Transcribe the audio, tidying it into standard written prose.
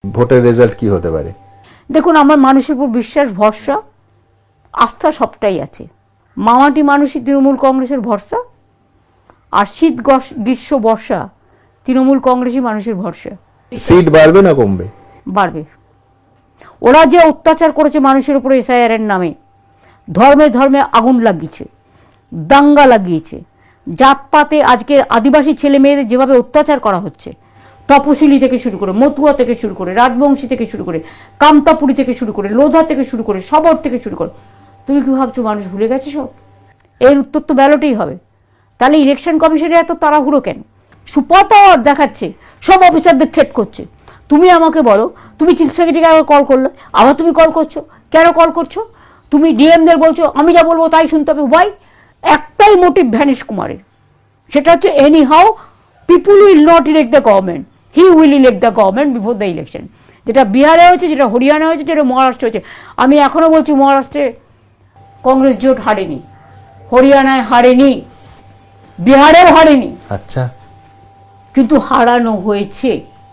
ভোটের রেজাল্ট কি হতে পারে? দেখুন, আমার মানুষের উপর বিশ্বাস, ভরসা, আস্থা সবটাই আছে। মামাটি মানুষই তৃণমূল কংগ্রেসের ভরসা, আর শীত গ্রীষ্ম বর্ষা তৃণমূল কংগ্রেসই মানুষের ভরসা। সিট বাড়বে না কমবে? বাড়বে। ওরা যে অত্যাচার করেছে মানুষের উপরে এসআইআর এর নামে, ধর্মে ধর্মে আগুন লাগিয়েছে, দাঙ্গা লাগিয়েছে, জাতপাতে আজকে আদিবাসী ছেলে মেয়েদের যেভাবে অত্যাচার করা হচ্ছে, তপশিলি থেকে শুরু করে, মতুয়া থেকে শুরু করে, রাজবংশী থেকে শুরু করে, কামতাপুরি থেকে শুরু করে, লোধা থেকে শুরু করে, সবর থেকে শুরু করে, তুমি কি ভাবছো মানুষ ভুলে গেছে সব? এর উত্তর তো ব্যালটেই হবে। তাহলে ইলেকশন কমিশনের এত তাড়াহুড়ো কেন? সুপার দেখাচ্ছে, সব অফিসারদের থ্রেট করছে। তুমি আমাকে বলো, তুমি চিফ সেক্রেটারিকে কল করলে, আবার তুমি কল করছো, কেন কল করছো? তুমি ডিএমদের বলছো আমি যা বলবো তাই শুনতে হবে। ওয়াই? একটাই মোটিভ ভ্যানিশ কুমারের, সেটা হচ্ছে any how people will not elect the government, he will elect the government before the election. যেটা বিহারে হয়েছে, যেটা হরিয়ানা হয়েছে, যেটা মহারাষ্ট্রে হয়েছে। আমি এখনো বলছি মহারাষ্ট্রে কংগ্রেস জোট হারেনি, হরিয়ানায় হারেনি, বিহারেও হারেনি, আচ্ছা, কিন্তু হারানো হয়েছে।